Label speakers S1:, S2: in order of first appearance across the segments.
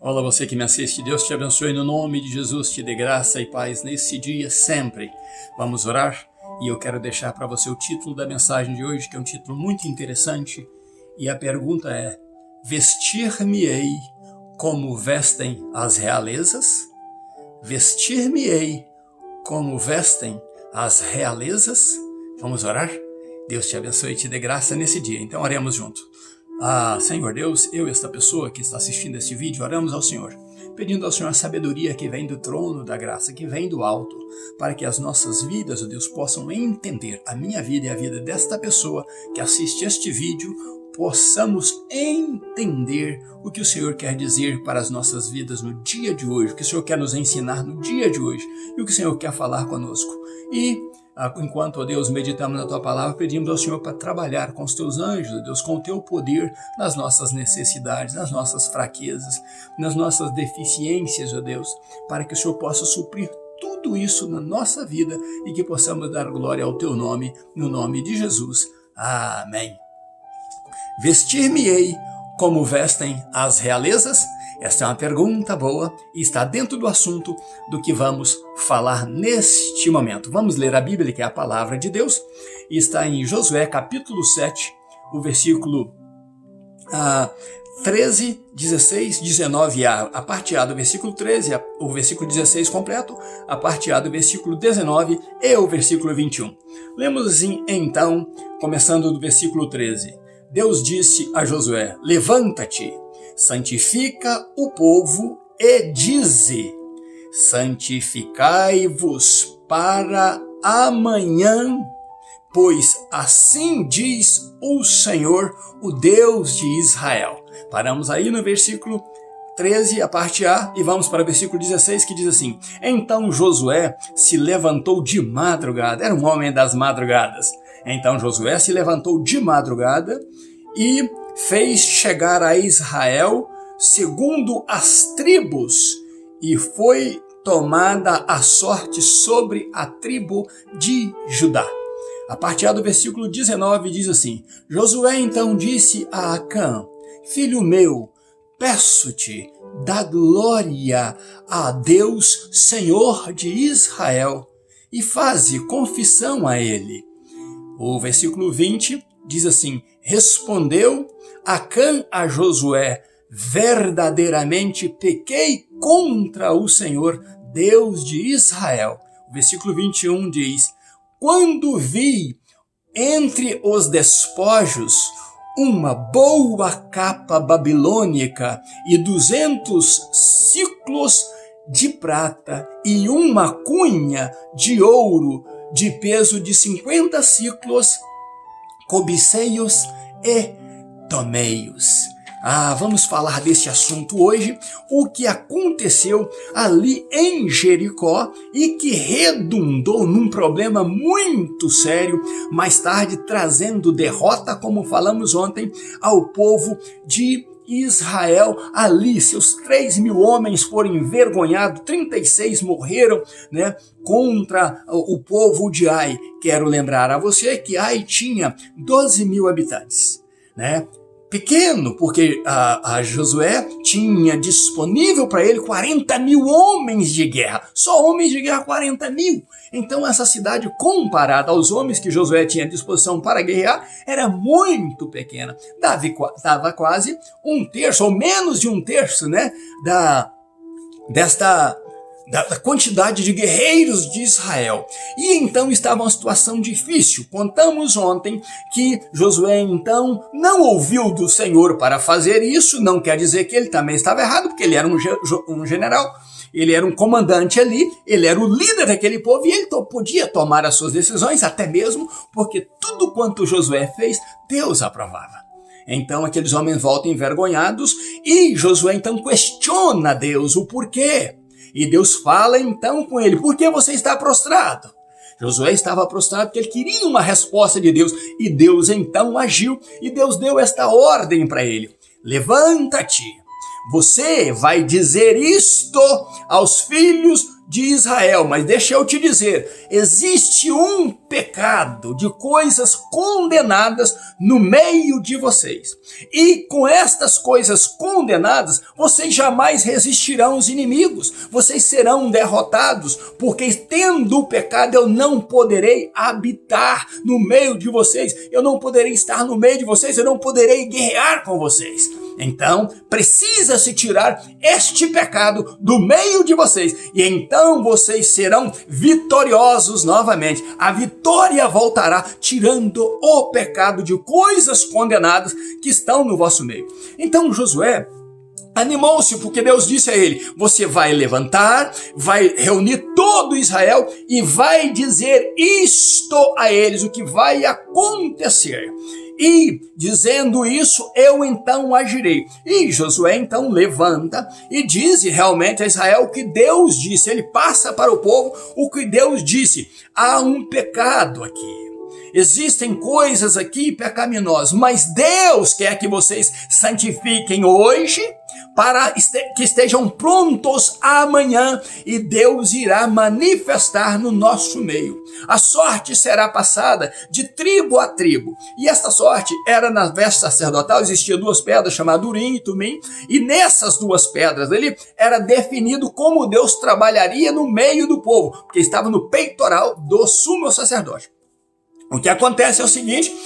S1: Olá, você que me assiste, Deus te abençoe no nome de Jesus, te dê graça e paz nesse dia sempre. Vamos orar? E eu quero deixar para você o título da mensagem de hoje, que é um título muito interessante. E a pergunta é: vestir-me-ei como vestem as realezas? Vestir-me-ei como vestem as realezas? Vamos orar? Deus te abençoe e te dê graça nesse dia. Então oremos junto. Senhor Deus, eu e esta pessoa que está assistindo este vídeo, oramos ao Senhor, pedindo ao Senhor a sabedoria que vem do trono da graça, que vem do alto, para que as nossas vidas, ó Deus, possam entender a minha vida e a vida desta pessoa que assiste este vídeo, possamos entender o que o Senhor quer dizer para as nossas vidas no dia de hoje, o que o Senhor quer nos ensinar no dia de hoje e o que o Senhor quer falar conosco. E enquanto, ó Deus, meditamos na Tua Palavra, pedimos ao Senhor para trabalhar com os Teus anjos, ó Deus, com o Teu poder nas nossas necessidades, nas nossas fraquezas, nas nossas deficiências, ó Deus, para que o Senhor possa suprir tudo isso na nossa vida e que possamos dar glória ao Teu nome, no nome de Jesus. Amém. Vestir-me-ei como vestem as realezas? Esta é uma pergunta boa e está dentro do assunto do que vamos falar neste momento. Vamos ler a Bíblia, que é a palavra de Deus, e está em Josué capítulo 7, o versículo 13, 16, 19, a parte A do versículo 13, o versículo 16 completo, a parte A do versículo 19 e o versículo 21. Lemos assim, então, começando do versículo 13. Deus disse a Josué: levanta-te, santifica o povo e dize: santificai-vos para amanhã, pois assim diz o Senhor, o Deus de Israel. Paramos aí no versículo 13, a parte A, e vamos para o versículo 16, que diz assim: então Josué se levantou de madrugada, era um homem das madrugadas. Então Josué se levantou de madrugada e fez chegar a Israel segundo as tribos, e foi tomada a sorte sobre a tribo de Judá. A parte A do versículo 19 diz assim: Josué então disse a Acã: filho meu, peço-te, dá glória a Deus, Senhor de Israel, e faze confissão a ele. O versículo 20 diz assim: respondeu Acã a Josué: verdadeiramente pequei contra o Senhor, Deus de Israel. O versículo 21 diz: quando vi entre os despojos uma boa capa babilônica e 200 siclos de prata e uma cunha de ouro de peso de 50 siclos, cobicei-os e tomei-os. Vamos falar desse assunto hoje, o que aconteceu ali em Jericó e que redundou num problema muito sério, mais tarde trazendo derrota, como falamos ontem, ao povo de Israel. Ali seus 3.000 homens foram envergonhados, 36 morreram, contra o povo de Ai. Quero lembrar a você que Ai tinha 12.000 habitantes, pequeno, porque a Josué tinha disponível para ele 40.000 homens de guerra, só homens de guerra 40.000. Então essa cidade, comparada aos homens que Josué tinha à disposição para guerrear, era muito pequena, dava quase um terço, ou menos de um terço, da quantidade de guerreiros de Israel. E então estava uma situação difícil. Contamos ontem que Josué então não ouviu do Senhor para fazer isso. Não quer dizer que ele também estava errado, porque ele era um general, ele era um comandante ali, ele era o líder daquele povo e ele podia tomar as suas decisões, até mesmo porque tudo quanto Josué fez, Deus aprovava. Então aqueles homens voltam envergonhados e Josué então questiona a Deus o porquê. E Deus fala então com ele: por que você está prostrado? Josué estava prostrado porque ele queria uma resposta de Deus. E Deus então agiu e Deus deu esta ordem para ele: levanta-te, você vai dizer isto aos filhos de Israel, mas deixa eu te dizer, existe um pecado de coisas condenadas no meio de vocês. E com estas coisas condenadas, vocês jamais resistirão aos inimigos, vocês serão derrotados, porque tendo o pecado eu não poderei habitar no meio de vocês, eu não poderei estar no meio de vocês, eu não poderei guerrear com vocês. Então, precisa-se tirar este pecado do meio de vocês, e então vocês serão vitoriosos novamente. A vitória voltará tirando o pecado de coisas condenadas que estão no vosso meio. Então Josué animou-se, porque Deus disse a ele: você vai levantar, vai reunir todo Israel e vai dizer isto a eles, o que vai acontecer. E, dizendo isso, eu então agirei. E Josué então levanta e diz realmente a Israel o que Deus disse. Ele passa para o povo o que Deus disse. Há um pecado aqui. Existem coisas aqui pecaminosas, mas Deus quer que vocês santifiquem hoje para que estejam prontos amanhã, e Deus irá manifestar no nosso meio. A sorte será passada de tribo a tribo, e esta sorte era na veste sacerdotal. Existiam duas pedras chamadas Urim e Tumim, e nessas duas pedras ali era definido como Deus trabalharia no meio do povo, porque estava no peitoral do sumo sacerdote. O que acontece é o seguinte,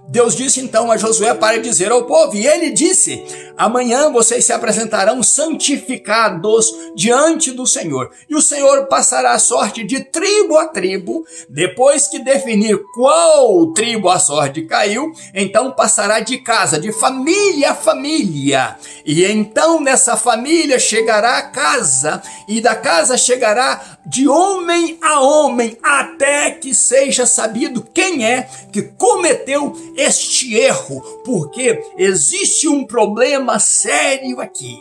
S1: Deus disse então a Josué para dizer ao povo, e ele disse: amanhã vocês se apresentarão santificados diante do Senhor, e o Senhor passará a sorte de tribo a tribo. Depois que definir qual tribo a sorte caiu, então passará de casa, de família a família, e então nessa família chegará a casa, e da casa chegará de homem a homem, até que seja sabido quem é que cometeu este erro, porque existe um problema sério aqui.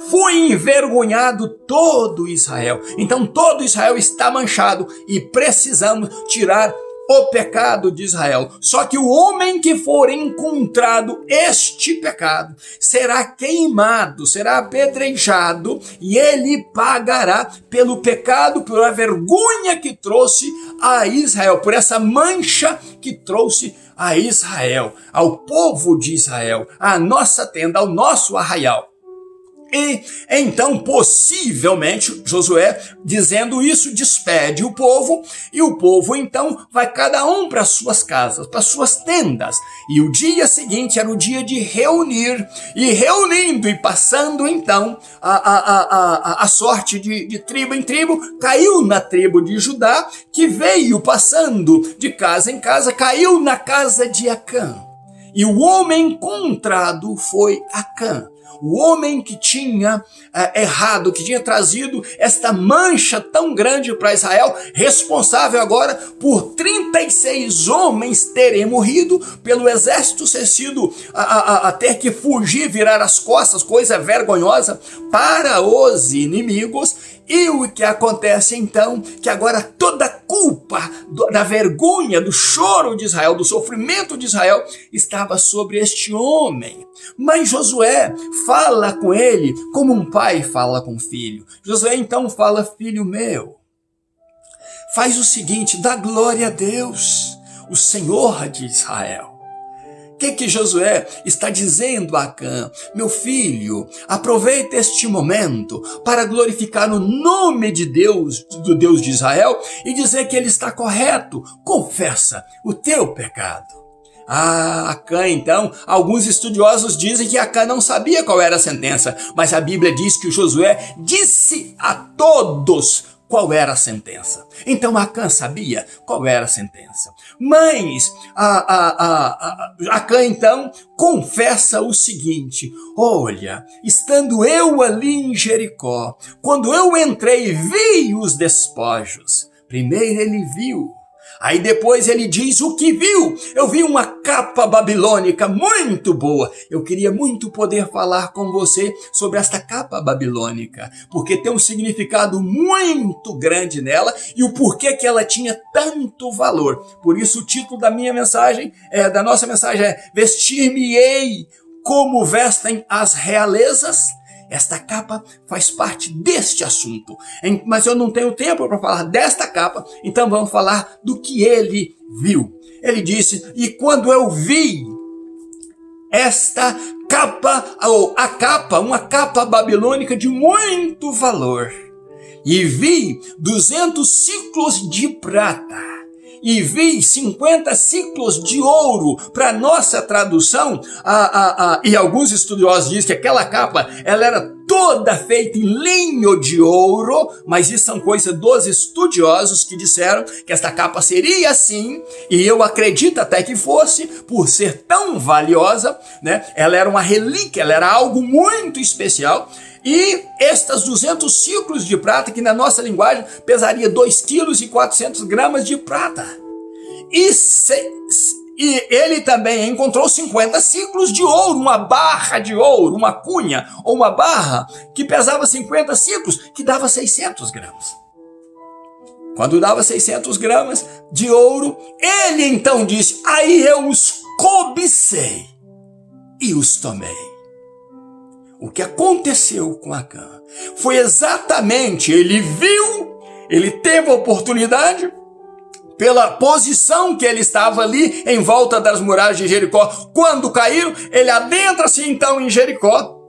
S1: Foi envergonhado todo Israel. Então todo Israel está manchado e precisamos tirar o pecado de Israel. Só que o homem que for encontrado este pecado será queimado, será apedrejado, e ele pagará pelo pecado, pela vergonha que trouxe a Israel, por essa mancha que trouxe a Israel, ao povo de Israel, à nossa tenda, ao nosso arraial. E então, possivelmente, Josué, dizendo isso, despede o povo, e o povo então vai cada um para suas casas, para suas tendas. E o dia seguinte era o dia de reunir, e reunindo e passando então a sorte de tribo em tribo, caiu na tribo de Judá, que veio passando de casa em casa, caiu na casa de Acã. E o homem encontrado foi Acã. O homem que tinha errado, que tinha trazido esta mancha tão grande para Israel, responsável agora por 36 homens terem morrido, pelo exército ter sido ter que fugir, virar as costas, coisa vergonhosa para os inimigos. E o que acontece então, que agora toda a culpa da vergonha, do choro de Israel, do sofrimento de Israel, estava sobre este homem. Mas Josué fala com ele como um pai fala com o filho. Josué então fala: filho meu, faz o seguinte, dá glória a Deus, o Senhor de Israel. O que Josué está dizendo a Acã? Meu filho, aproveita este momento para glorificar o nome de Deus, do Deus de Israel, e dizer que ele está correto. Confessa o teu pecado. Acã então, alguns estudiosos dizem que Acã não sabia qual era a sentença, mas a Bíblia diz que Josué disse a todos qual era a sentença. Então Acã sabia qual era a sentença. Mas Acã então confessa o seguinte: olha, estando eu ali em Jericó, quando eu entrei e vi os despojos. Primeiro ele viu. Aí depois ele diz o que viu. Eu vi uma capa babilônica muito boa. Eu queria muito poder falar com você sobre esta capa babilônica, porque tem um significado muito grande nela e o porquê que ela tinha tanto valor. Por isso o título da minha mensagem, da nossa mensagem é: vestir-me-ei como vestem as realezas Esta capa faz parte deste assunto. Mas eu não tenho tempo para falar desta capa, então vamos falar do que ele viu. Ele disse, e quando eu vi esta capa, ou a capa, uma capa babilônica de muito valor, e vi 200 ciclos de prata, e vi 50 ciclos de ouro. Para nossa tradução, e alguns estudiosos dizem que aquela capa ela era toda feita em linho de ouro, mas isso são coisas dos estudiosos que disseram que esta capa seria assim, e eu acredito até que fosse, por ser tão valiosa, né? Ela era uma relíquia, ela era algo muito especial. E estas 200 ciclos de prata, que na nossa linguagem pesaria 2,4 kg de prata. E ele também encontrou 50 ciclos de ouro, uma barra de ouro, uma cunha ou uma barra que pesava 50 ciclos, que dava 600 gramas. Quando dava 600 gramas de ouro, ele então disse, aí eu os cobicei e os tomei. O que aconteceu com Acã foi exatamente, ele viu, ele teve a oportunidade, pela posição que ele estava ali em volta das muralhas de Jericó. Quando caíram, ele adentra-se então em Jericó,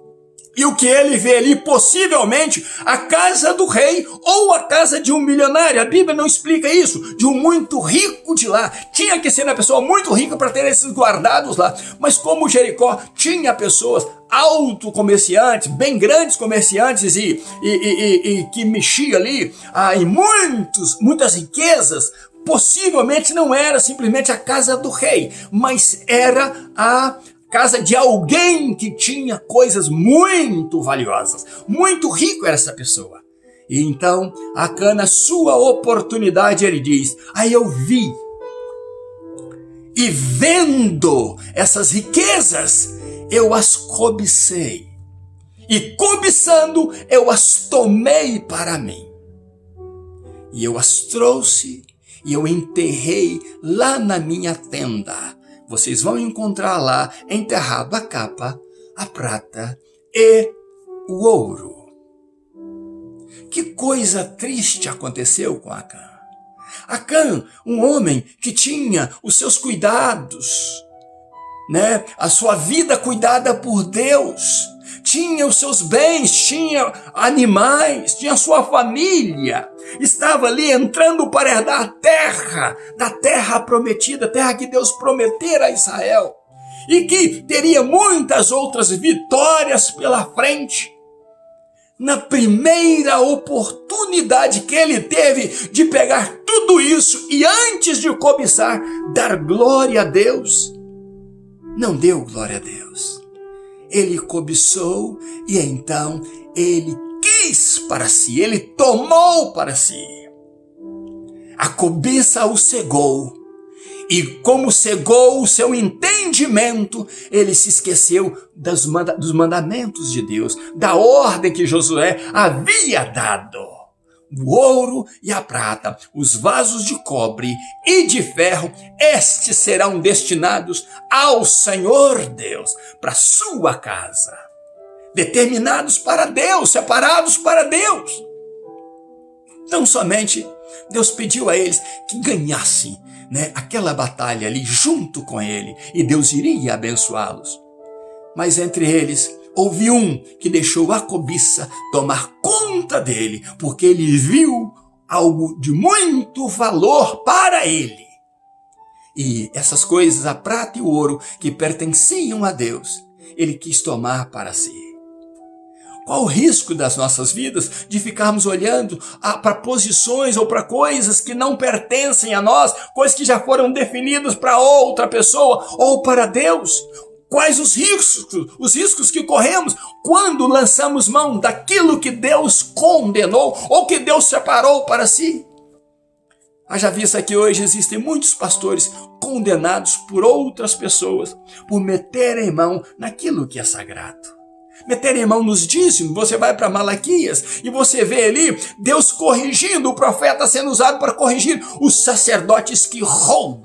S1: e o que ele vê ali, possivelmente, a casa do rei ou a casa de um milionário. A Bíblia não explica isso, de um muito rico de lá. Tinha que ser uma pessoa muito rica para ter esses guardados lá. Mas como Jericó tinha pessoas comerciantes, bem grandes comerciantes e que mexiam ali em muitas riquezas, possivelmente não era simplesmente a casa do rei, mas era a casa de alguém que tinha coisas muito valiosas. Muito rico era essa pessoa. E então, Acã, na sua oportunidade, ele diz, aí eu vi, e vendo essas riquezas, eu as cobicei. E cobiçando, eu as tomei para mim. E eu as trouxe, e eu enterrei lá na minha tenda. Vocês vão encontrar lá enterrado a capa, a prata e o ouro. Que coisa triste aconteceu com Acã. Acã, um homem que tinha os seus cuidados, né? A sua vida cuidada por Deus, tinha os seus bens, tinha animais, tinha sua família, estava ali entrando para herdar a terra, da terra prometida, terra que Deus prometera a Israel, e que teria muitas outras vitórias pela frente. Na primeira oportunidade que ele teve de pegar tudo isso e antes de cobiçar, dar glória a Deus, não deu glória a Deus. Ele cobiçou e então ele quis para si, ele tomou para si. A cobiça o cegou, e como cegou o seu entendimento, ele se esqueceu dos mandamentos de Deus, da ordem que Josué havia dado. O ouro e a prata, os vasos de cobre e de ferro, estes serão destinados ao Senhor Deus, para sua casa, determinados para Deus, separados para Deus. Tão somente Deus pediu a eles que ganhassem, né, aquela batalha ali junto com ele, e Deus iria abençoá-los. Mas entre eles houve um que deixou a cobiça tomar conta dele, porque ele viu algo de muito valor para ele. E essas coisas, a prata e o ouro, que pertenciam a Deus, ele quis tomar para si. Qual o risco das nossas vidas de ficarmos olhando para posições ou para coisas que não pertencem a nós, coisas que já foram definidas para outra pessoa ou para Deus? Quais os riscos que corremos quando lançamos mão daquilo que Deus condenou ou que Deus separou para si? Haja vista que hoje existem muitos pastores condenados por outras pessoas por meterem mão naquilo que é sagrado. Meterem mão nos dízimos. Você vai para Malaquias e você vê ali Deus corrigindo, o profeta sendo usado para corrigir os sacerdotes que roubam.